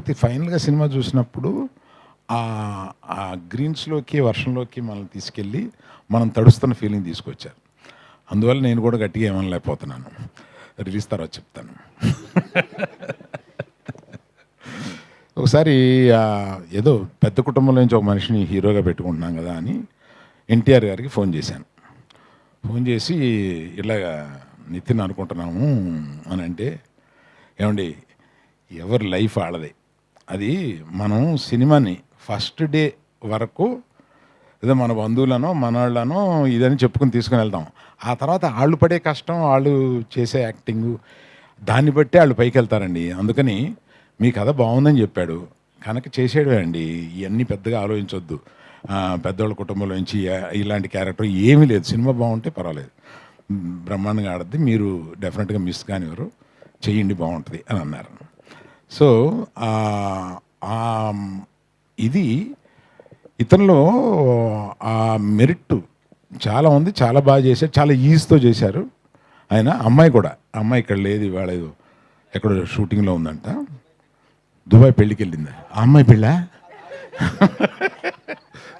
తర్వాత ఫైనల్గా సినిమా చూసినప్పుడు ఆ గ్రీన్స్లోకి వర్షంలోకి మనల్ని తీసుకెళ్ళి మనం తడుస్తున్న ఫీలింగ్ తీసుకొచ్చారు. అందువల్ల నేను కూడా గట్టిగా ఏమనలేకపోతున్నాను. రిలీజ్ తర్వాత చెప్తాను. ఒకసారి ఏదో పెద్ద కుటుంబంలో నుంచి ఒక మనిషిని హీరోగా పెట్టుకుంటున్నాం కదా అని ఎన్టీఆర్ గారికి ఫోన్ చేశాను. ఫోన్ చేసి ఇలాగా నితిన్ అనుకుంటున్నాము అని అంటే, ఏమండి ఎవరి లైఫ్ ఆడదే, అది మనం సినిమాని ఫస్ట్ డే వరకు ఏదో మన బంధువులనో మనవాళ్ళనో ఇదని చెప్పుకుని తీసుకుని వెళ్తాం. ఆ తర్వాత వాళ్ళు పడే కష్టం, వాళ్ళు చేసే యాక్టింగు, దాన్ని బట్టి వాళ్ళు పైకి వెళ్తారండి. అందుకని మీ కథ బాగుందని చెప్పాడు కనుక చేసేయడమే అండి. ఇవన్నీ పెద్దగా ఆలోచించొద్దు. పెద్దవాళ్ళ కుటుంబంలో నుంచి ఇలాంటి క్యారెక్టర్ ఏమీ లేదు. సినిమా బాగుంటే పర్వాలేదు, బ్రహ్మాండంగా ఆడద్ది, మీరు డెఫినెట్గా మిస్ కానివారు, చెయ్యండి బాగుంటుంది అని అన్నారు. సో ఇది ఇతనిలో ఆ మెరిట్ చాలా ఉంది. చాలా బాగా చేశారు, చాలా ఈజీతో చేశారు ఆయన. అమ్మాయి కూడా, అమ్మాయి ఇక్కడ లేదు, ఇవాళ ఏదో ఎక్కడో షూటింగ్లో ఉందంట, దుబాయ్ పెళ్ళికి వెళ్ళింది. ఆ అమ్మాయి పెళ్ళా?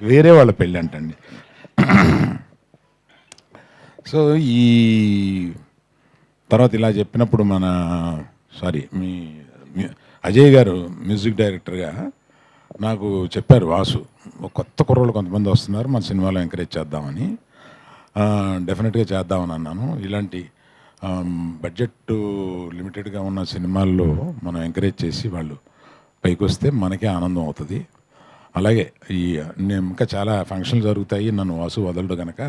వేరే వాళ్ళ పెళ్ళి అంటండి. సో ఈ తర్వాత ఇలా చెప్పినప్పుడు మీ అజయ్ గారు మ్యూజిక్ డైరెక్టర్గా నాకు చెప్పారు, వాసు ఒక కొత్త కుర్రోళ్ళు కొంతమంది వస్తున్నారు, మన సినిమాలో ఎంకరేజ్ చేద్దామని. డెఫినెట్గా చేద్దామని అన్నాను. ఇలాంటి బడ్జెట్ లిమిటెడ్గా ఉన్న సినిమాల్లో మనం ఎంకరేజ్ చేసి వాళ్ళు పైకి వస్తే మనకే ఆనందం అవుతుంది. అలాగే నేను ఇంకా చాలా ఫంక్షన్లు జరుగుతాయి, నన్ను వాసు వదలడు కనుక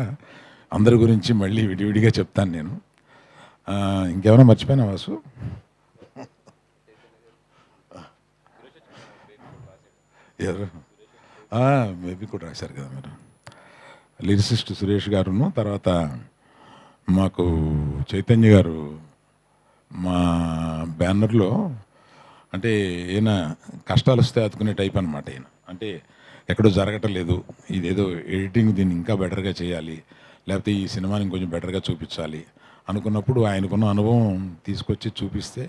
అందరి గురించి మళ్ళీ విడివిడిగా చెప్తాను నేను. ఇంకేమైనా మర్చిపోయినా వాసు? ఎవరు? మేబీ కూడా రాశారు కదా మీరు. లిరిసిస్ట్ సురేష్ గారును, తర్వాత మాకు చైతన్య గారు మా బ్యానర్లో, అంటే ఈయన కష్టాలు వస్తే అతుకునే టైప్ అనమాట. ఈయన అంటే ఎక్కడో జరగటం లేదు, ఇదేదో ఎడిటింగ్ దీన్ని ఇంకా బెటర్గా చేయాలి, లేకపోతే ఈ సినిమాని ఇంకొంచెం బెటర్గా చూపించాలి అనుకున్నప్పుడు ఆయనకున్న అనుభవం తీసుకొచ్చి చూపిస్తే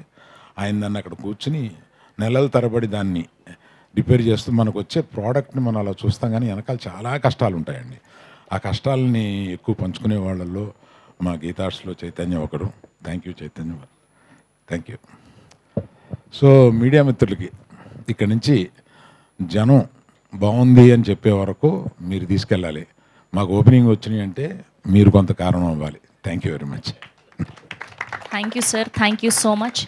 ఆయన దాన్ని అక్కడ కూర్చుని నెలల తరబడి దాన్ని రిపేర్ చేస్తూ మనకు వచ్చే ప్రోడక్ట్ని మనం అలా చూస్తాం. కానీ వెనకాల చాలా కష్టాలు ఉంటాయండి. ఆ కష్టాలని ఎక్కువ పంచుకునే వాళ్ళల్లో మా గీతార్ట్స్లో చైతన్య ఒకడు. Thank you Chaitanya, thank you. So media మిత్రులకి ఇక్కడి నుంచి జనం బాగుంది అని చెప్పే వరకు మీరు తీసుకెళ్ళాలి. మాకు ఓపెనింగ్ వచ్చినాయి అంటే మీరు కొంత కారణం అవ్వాలి. Thank you very much. Thank you sir, thank you so much.